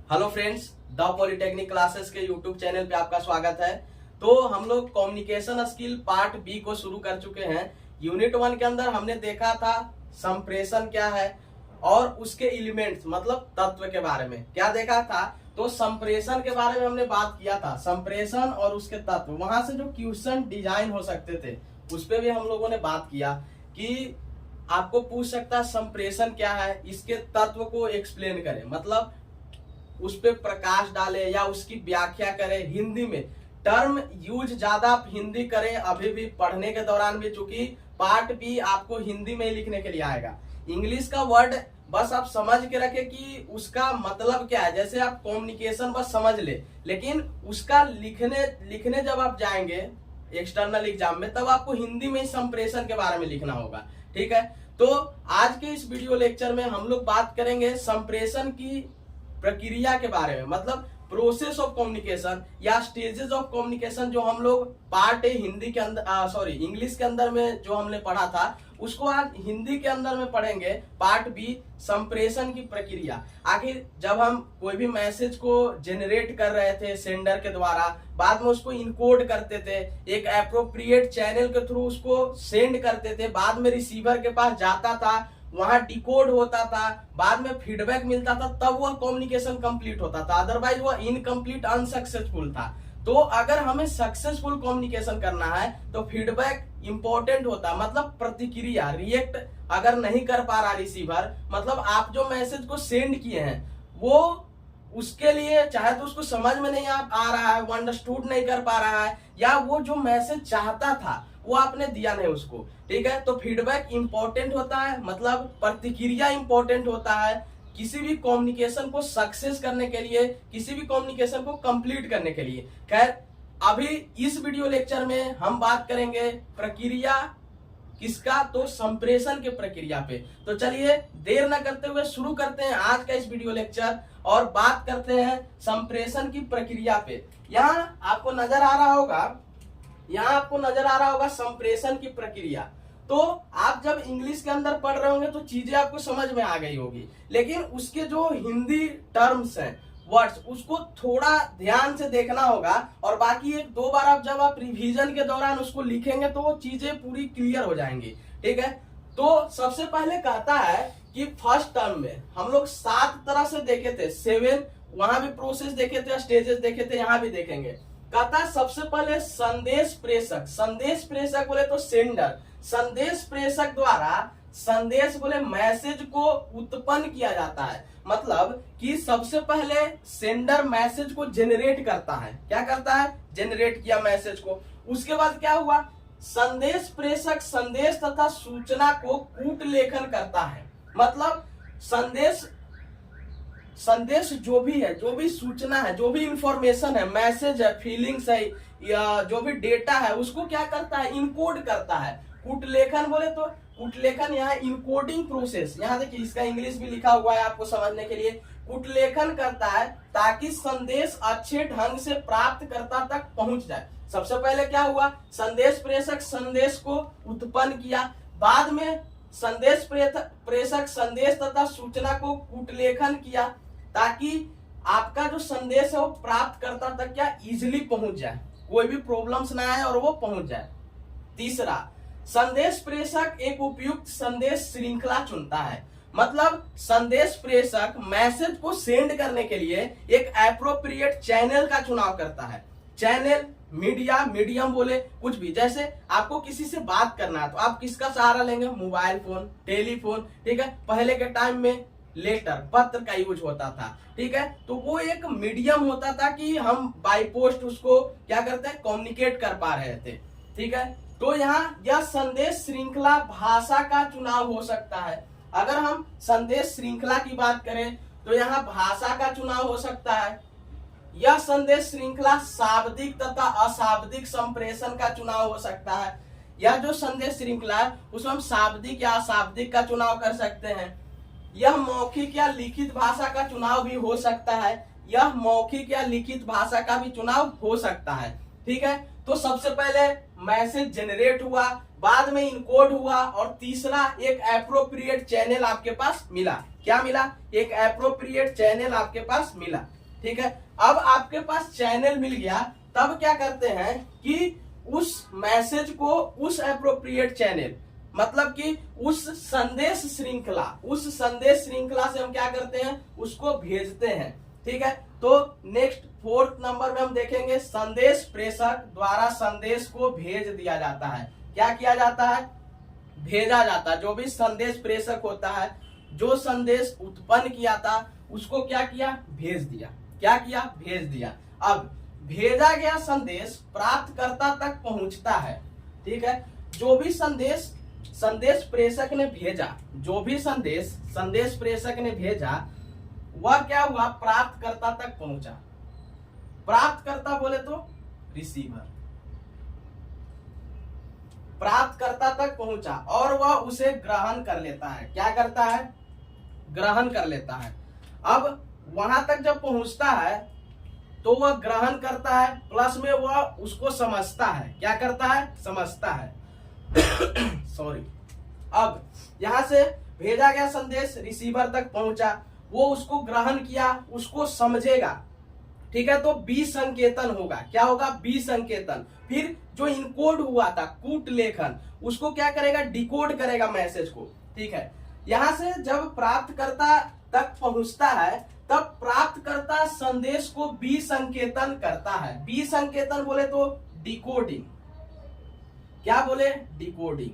Hello friends, the polytechnic classes के YouTube channel पे आपका स्वागत है। तो हम लोग कम्युनिकेशन स्किल पार्ट बी को शुरू कर चुके हैं। यूनिट 1 के अंदर हमने देखा था संप्रेषण क्या है और उसके एलिमेंट्स मतलब तत्व के बारे में क्या देखा था। तो संप्रेषण के बारे में हमने बात किया था, संप्रेषण और उसके तत्व। वहां से जो क्वेश्चन डिजाइन हो सकते थे उस पर भी हम लोगों ने बात किया कि आपको पूछ सकता है संप्रेषण क्या है, इसके तत्व को एक्सप्लेन करें, मतलब उस पे प्रकाश डाले या उसकी व्याख्या करें हिंदी में। टर्म यूज ज्यादा आप हिंदी करें अभी भी पढ़ने के दौरान भी, चूंकि पार्ट भी आपको हिंदी में लिखने के लिए आएगा। इंग्लिश का वर्ड बस आप समझ के रखें कि उसका मतलब क्या है। जैसे आप कम्युनिकेशन बस समझ ले, लेकिन उसका लिखने जब आप जाएंगे एक्सटर्नल एग्जाम में तब आपको हिंदी में ही संप्रेषण के बारे में लिखना होगा। ठीक है, तो आज के इस वीडियो लेक्चर में हम लोग बात करेंगे संप्रेषण की प्रक्रिया के बारे में, मतलब प्रोसेस ऑफ कम्युनिकेशन या स्टेजेस ऑफ कम्युनिकेशन, जो हम लोग पार्ट ए हिंदी के अंदर इंग्लिश के अंदर में जो हमने पढ़ा था उसको आज हिंदी के अंदर में पढ़ेंगे। पार्ट बी संप्रेषण की प्रक्रिया। आखिर जब हम कोई भी मैसेज को जनरेट कर रहे थे सेंडर के द्वारा, बाद में उसको इनकोड करते थे, एक एप्रोप्रिएट चैनल के थ्रू उसको सेंड करते थे, बाद में रिसीवर के पास जाता था, वहां डिकोड होता था, बाद में फीडबैक मिलता था, तब वह कम्युनिकेशन कंप्लीट होता था, अदरवाइज वह इनकम्प्लीट अनसक्सेसफुल था। तो अगर हमें सक्सेसफुल कम्युनिकेशन करना है तो फीडबैक इंपॉर्टेंट होता है, मतलब प्रतिक्रिया, रिएक्ट अगर नहीं कर पा रहा रिसीवर, मतलब आप जो मैसेज को सेंड किए हैं वो उसके लिए चाहे तो उसको समझ में नहीं आ रहा है, वो अंडरस्टूड नहीं कर पा रहा है, या वो जो मैसेज चाहता था वो आपने दिया नहीं उसको। ठीक है, तो फीडबैक इंपॉर्टेंट होता है, मतलब प्रतिक्रिया इंपॉर्टेंट होता है किसी भी कम्युनिकेशन को सक्सेस करने के लिए, किसी भी कम्युनिकेशन को कंप्लीट करने के लिए। खैर, अभी इस वीडियो लेक्चर में हम बात करेंगे प्रक्रिया किसका, तो संप्रेषण के प्रक्रिया पे। तो चलिए देर न करते हुए शुरू करते हैं आज का इस वीडियो लेक्चर और बात करते हैं संप्रेषण की प्रक्रिया पे। यहाँ आपको नजर आ रहा होगा संप्रेषण की प्रक्रिया। तो आप जब इंग्लिश के अंदर पढ़ रहे होंगे तो चीजें आपको समझ में आ गई होगी, लेकिन उसके जो हिंदी टर्म्स हैं, वर्ड्स, उसको थोड़ा ध्यान से देखना होगा। और बाकी एक दो बार आप जब आप रिवीजन के दौरान उसको लिखेंगे तो वो चीजें पूरी क्लियर हो जाएंगी। ठीक है, तो सबसे पहले कहता है कि फर्स्ट टर्म में हम लोग 7 तरह से देखे थे, 7 वहां भी प्रोसेस देखे थे, स्टेजेस देखे थे, यहाँ भी देखेंगे। कहता है सबसे पहले संदेश प्रेषक बोले तो सेंडर, संदेश प्रेषक द्वारा संदेश बोले मैसेज को उत्पन्न किया जाता है। मतलब कि सबसे पहले सेंडर मैसेज को जनरेट करता है। क्या करता है? जनरेट किया मैसेज को। उसके बाद क्या हुआ? संदेश प्रेषक संदेश तथा सूचना को कूट लेखन करता है। मतलब संदेश जो भी है, जो भी सूचना है, जो भी इंफॉर्मेशन है, मैसेज है, फीलिंग्स है, या जो भी डेटा है, उसको क्या करता है? इनकोड करता है। कूटलेखन बोले तो कूटलेखन यहाँ इनकोडिंग प्रोसेस, यहाँ देखिए इसका इंग्लिश भी लिखा हुआ है आपको समझने के लिए। कूटलेखन करता है ताकि संदेश अच्छे ढंग से प्राप्तकर्ता तक पहुंच जाए। सबसे पहले क्या हुआ? संदेश प्रेषक संदेश को उत्पन्न किया, बाद में संदेश प्रेषक संदेश तथा सूचना को कूटलेखन किया ताकि आपका जो संदेश है वो प्राप्तकर्ता तक क्या इजिली पहुंच जाए, कोई भी प्रॉब्लम्स ना आए और वो पहुंच जाए। तीसरा, संदेश प्रेषक एक उपयुक्त संदेश श्रृंखला चुनता है। मतलब संदेश प्रेषक मैसेज को सेंड करने के लिए एक एप्रोप्रिएट चैनल का चुनाव करता है। चैनल, मीडिया, मीडियम बोले कुछ भी। जैसे आपको किसी से बात करना है तो आप किसका सहारा लेंगे? Mobile phone, telephone. ठीक है, पहले के टाइम में लेटर, पत्र का यूज होता था। ठीक है, तो वो एक मीडियम होता था कि हम बाय पोस्ट उसको क्या करते हैं? कम्युनिकेट कर पा रहे थे। ठीक है, तो यहाँ यह संदेश श्रृंखला भाषा का चुनाव हो सकता है। अगर हम संदेश श्रृंखला की बात करें तो यहाँ भाषा का चुनाव हो सकता है। यह संदेश श्रृंखला शाब्दिक तथा अशाब्दिक संप्रेषण का चुनाव हो सकता है। यह जो संदेश श्रृंखला है उसमें हम शाब्दिक या अशाब्दिक का चुनाव कर सकते हैं। यह मौखिक या लिखित भाषा का चुनाव भी हो सकता है। यह मौखिक या लिखित भाषा का भी चुनाव हो सकता है। ठीक है, तो सबसे पहले मैसेज जनरेट हुआ, बाद में इनकोड हुआ, और तीसरा एक एप्रोप्रिएट चैनल आपके पास मिला। क्या मिला? एक एप्रोप्रिएट चैनल आपके पास मिला। ठीक है, अब आपके पास चैनल मिल गया, तब क्या करते हैं कि उस मैसेज को उस एप्रोप्रिएट चैनल, मतलब कि उस संदेश श्रृंखला से हम क्या करते हैं, उसको भेजते हैं। ठीक है, तो नेक्स्ट 4th नंबर में हम देखेंगे, संदेश प्रेषक द्वारा संदेश को भेज दिया जाता है। क्या किया जाता है? भेजा जाता है। जो भी संदेश प्रेषक होता है, जो संदेश उत्पन्न किया था, उसको क्या किया? भेज दिया। क्या किया? भेज दिया। अब भेजा गया संदेश प्राप्तकर्ता तक पहुंचता है। ठीक है, जो भी संदेश प्रेषक ने भेजा, जो भी संदेश प्रेषक ने भेजा, वह क्या हुआ? प्राप्तकर्ता तक पहुंचा। प्राप्तकर्ता बोले तो रिसीवर, प्राप्तकर्ता तक पहुंचा और वह उसे ग्रहण कर लेता है। क्या करता है? ग्रहण कर लेता है। अब वहां तक जब पहुंचता है तो वह ग्रहण करता है, प्लस में वह उसको समझता है। क्या करता है? समझता है। सॉरी। अब यहां से भेजा गया संदेश रिसीवर तक पहुंचा, वो उसको ग्रहण किया, उसको समझेगा। ठीक है, तो बी संकेतन होगा। क्या होगा? बी संकेतन। फिर जो इनकोड हुआ था, कूट लेखन, उसको क्या करेगा? डिकोड करेगा मैसेज को। ठीक है, यहां से जब प्राप्तकर्ता तक पहुंचता है, तब प्राप्तकर्ता संदेश को बी संकेतन करता है। बी संकेतन बोले तो डिकोडिंग। क्या बोले? डिकोडिंग।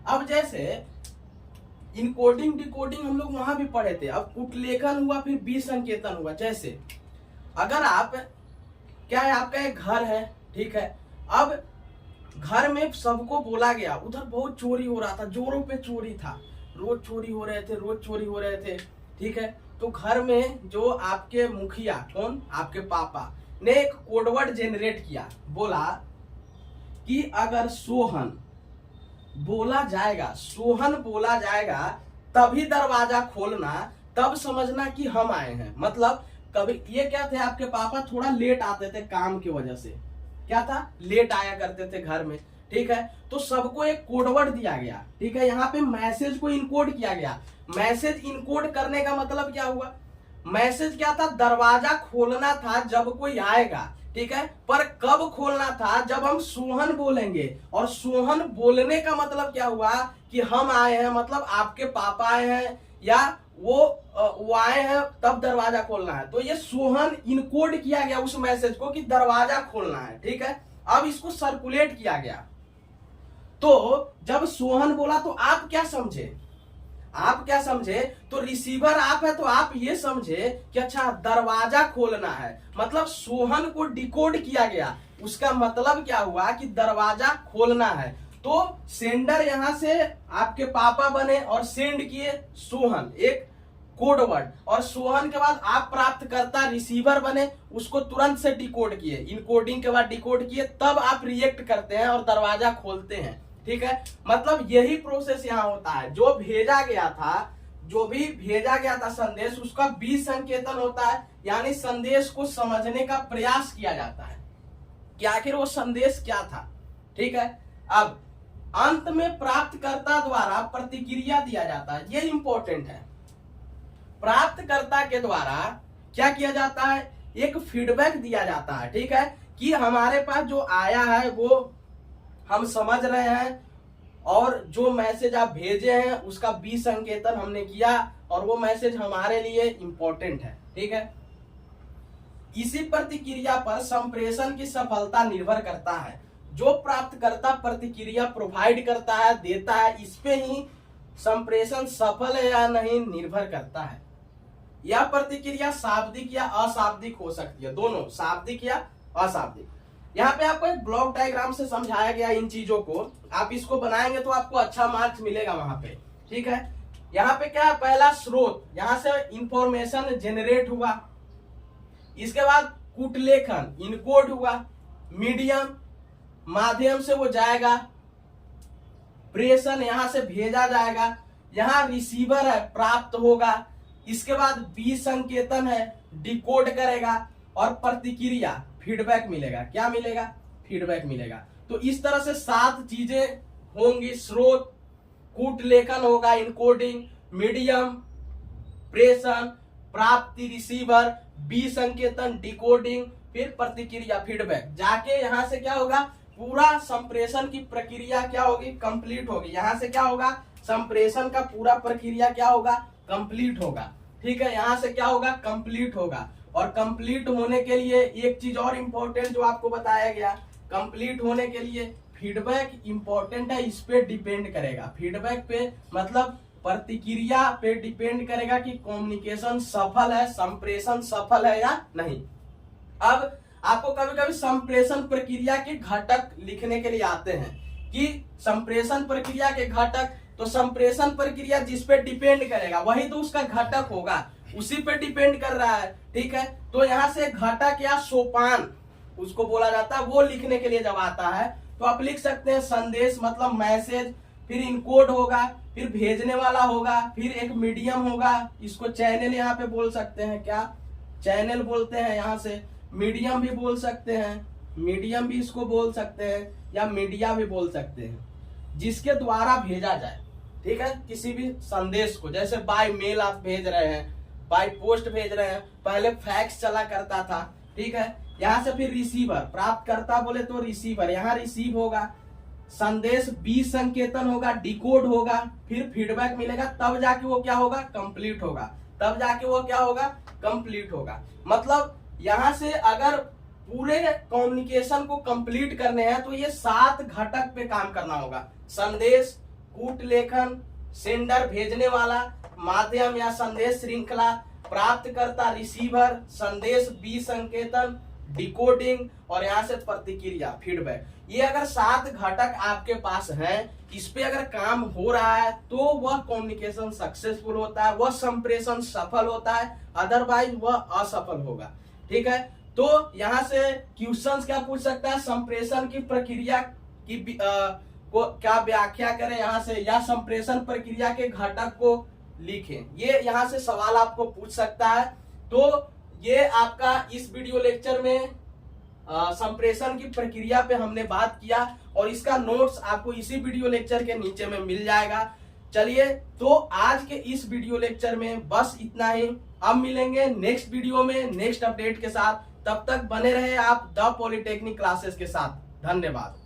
अब जैसे इनकोडिंग डिकोडिंग हम लोग वहां भी पढ़े थे, अब कूटलेखन हुआ, फिर बी संकेतन हुआ। जैसे अगर आप, क्या है, आपका एक घर है, ठीक है, अब घर में सबको बोला गया, उधर बहुत चोरी हो रहा था, जोरों पे चोरी था, रोज चोरी हो रहे थे। ठीक है, तो घर में जो आपके मुखिया, कौन? आपके पापा ने एक कोडवर्ड जनरेट किया, बोला कि अगर सोहन बोला जाएगा तभी दरवाजा खोलना, तब समझना कि हम आए हैं। मतलब कभी ये क्या थे, आपके पापा थोड़ा लेट आते थे काम की वजह से। क्या था? लेट आया करते थे घर में। ठीक है, तो सबको एक कोडवर्ड दिया गया। ठीक है, यहाँ पे मैसेज को इनकोड किया गया। मैसेज इनकोड करने का मतलब क्या हुआ? मैसेज क्या था? दरवाजा खोलना था जब कोई आएगा। ठीक है, पर कब खोलना था? जब हम सोहन बोलेंगे। और सोहन बोलने का मतलब क्या हुआ? कि हम आए हैं, मतलब आपके पापा आए हैं या वो आए हैं, तब दरवाजा खोलना है। तो ये सोहन इनकोड किया गया उस मैसेज को कि दरवाजा खोलना है। ठीक है, अब इसको सर्कुलेट किया गया। तो जब सोहन बोला तो आप क्या समझे? तो रिसीवर आप है, तो आप ये समझे कि अच्छा दरवाजा खोलना है, मतलब सोहन को डिकोड किया गया। उसका मतलब क्या हुआ? कि दरवाजा खोलना है। तो सेंडर यहां से आपके पापा बने और सेंड किए सोहन, एक कोड वर्ड, और सोहन के बाद आप प्राप्तकर्ता रिसीवर बने, उसको तुरंत से डिकोड किए, इनकोडिंग के बाद डिकोड किए, तब आप रिएक्ट करते हैं और दरवाजा खोलते हैं। ठीक है, मतलब यही प्रोसेस यहाँ होता है। जो भी भेजा गया था संदेश, उसका बी संकेतन होता है, यानी संदेश को समझने का प्रयास किया जाता है कि आखिर वो संदेश क्या था। ठीक है, अब अंत में प्राप्तकर्ता द्वारा प्रतिक्रिया दिया जाता है। ये इंपॉर्टेंट है। प्राप्तकर्ता के द्वारा क्या किया जाता है? एक फीडबैक दिया जाता है। ठीक है, कि हमारे पास जो आया है वो हम समझ रहे हैं, और जो मैसेज आप भेजे हैं उसका बी संकेतन हमने किया, और वो मैसेज हमारे लिए इंपॉर्टेंट है। ठीक है, इसी प्रतिक्रिया पर संप्रेषण की सफलता निर्भर करता है। जो प्राप्तकर्ता प्रतिक्रिया प्रोवाइड करता है, देता है, इस पे ही संप्रेषण सफल है या नहीं निर्भर करता है। यह प्रतिक्रिया शाब्दिक या अशाब्दिक हो सकती है, दोनों शाब्दिक या अशाब्दिक। यहाँ पे आपको एक ब्लॉक डायग्राम से समझाया गया इन चीजों को, आप इसको बनाएंगे तो आपको अच्छा मार्क्स मिलेगा वहां पे। ठीक है, यहाँ पे क्या है? पहला स्रोत, यहाँ से इंफॉर्मेशन जनरेट हुआ, इसके बाद कूटलेखन इनकोड हुआ, मीडियम माध्यम से वो जाएगा, प्रेषण यहां से भेजा जाएगा, यहाँ रिसीवर है, प्राप्त होगा, इसके बाद बी संकेतन है, डिकोड करेगा, और प्रतिक्रिया फीडबैक मिलेगा। क्या मिलेगा? फीडबैक मिलेगा। तो तो इस तरह से 7 चीजें होंगी। स्रोत, कूट लेखन होगा, इनकोडिंग, मीडियम, प्रेषण, प्राप्ति रिसीवर, बी संकेतन, डिकोडिंग, फिर प्रतिक्रिया फीडबैक। जाके यहां से क्या होगा, पूरा संप्रेषण की प्रक्रिया क्या होगी, कंप्लीट होगी। यहां से क्या होगा, संप्रेषण का पूरा प्रक्रिया क्या होगा, कंप्लीट होगा। ठीक है, यहां से क्या होगा, कंप्लीट होगा। और कंप्लीट होने के लिए एक चीज और इंपॉर्टेंट जो आपको बताया गया, कंप्लीट होने के लिए फीडबैक इंपॉर्टेंट है, इस पे डिपेंड करेगा। फीडबैक पे मतलब प्रतिक्रिया पे डिपेंड करेगा कि कम्युनिकेशन सफल है, संप्रेषण सफल है या नहीं। अब आपको कभी कभी संप्रेषण प्रक्रिया के घटक लिखने के लिए आते हैं कि संप्रेषण प्रक्रिया के घटक, तो संप्रेषण प्रक्रिया जिस पे डिपेंड करेगा वही तो उसका घटक होगा, उसी पे डिपेंड कर रहा है। ठीक है, तो यहाँ से घटक या सोपान उसको बोला जाता है, वो लिखने के लिए जब आता है तो आप लिख सकते हैं संदेश मतलब मैसेज, फिर इनकोड होगा, फिर भेजने वाला होगा, फिर एक मीडियम होगा, इसको चैनल यहाँ पे बोल सकते हैं, क्या चैनल बोलते हैं, यहाँ से मीडियम भी बोल सकते हैं, मीडियम भी इसको बोल सकते हैं, या मीडिया भी बोल सकते हैं, जिसके द्वारा भेजा जाए। ठीक है, किसी भी संदेश को, जैसे बाय मेल आप भेज रहे हैं, बाय पोस्ट भेज रहे हैं, पहले फैक्स चला करता था। ठीक है, यहाँ से फिर रिसीवर, प्राप्त करता बोले तो रिसीवर, यहाँ रिसीव होगा, संदेश बी संकेतन होगा, डिकोड होगा, फिर फीडबैक मिलेगा, तब जाके वो क्या होगा, कंप्लीट होगा, तब जाके वो क्या होगा, कंप्लीट होगा। मतलब यहां से अगर पूरे कम्युनिकेशन को कंप्लीट करने हैं तो ये 7 घटक पे काम करना होगा। संदेश, कूट लेखन, सेंडर भेजने वाला, माध्यम या संदेश श्रृंखला, प्राप्तकर्ता रिसीवर, संदेश बी संकेतन, डिकोडिंग, और यहाँ से प्रतिक्रिया फीडबैक। ये अगर 7 घटक आपके पास हैं, इस पे अगर काम हो रहा है तो वह कम्युनिकेशन सक्सेसफुल होता है, वह संप्रेषण सफल होता है, अदरवाइज वह असफल होगा। ठीक है, तो यहाँ से क्वेश्चंस क्या पूछ सकता है, संप्रेषण की प्रक्रिया की को क्या व्याख्या करें यहाँ से, या संप्रेषण प्रक्रिया के घटक को लिखें, ये यहाँ से सवाल आपको पूछ सकता है। तो ये आपका इस वीडियो लेक्चर में संप्रेषण की प्रक्रिया पे हमने बात किया, और इसका नोट्स आपको इसी वीडियो लेक्चर के नीचे में मिल जाएगा। चलिए, तो आज के इस वीडियो लेक्चर में बस इतना ही। अब मिलेंगे नेक्स्ट वीडियो में नेक्स्ट अपडेट के साथ, तब तक बने रहे आप द पॉलिटेक्निक क्लासेस के साथ। धन्यवाद।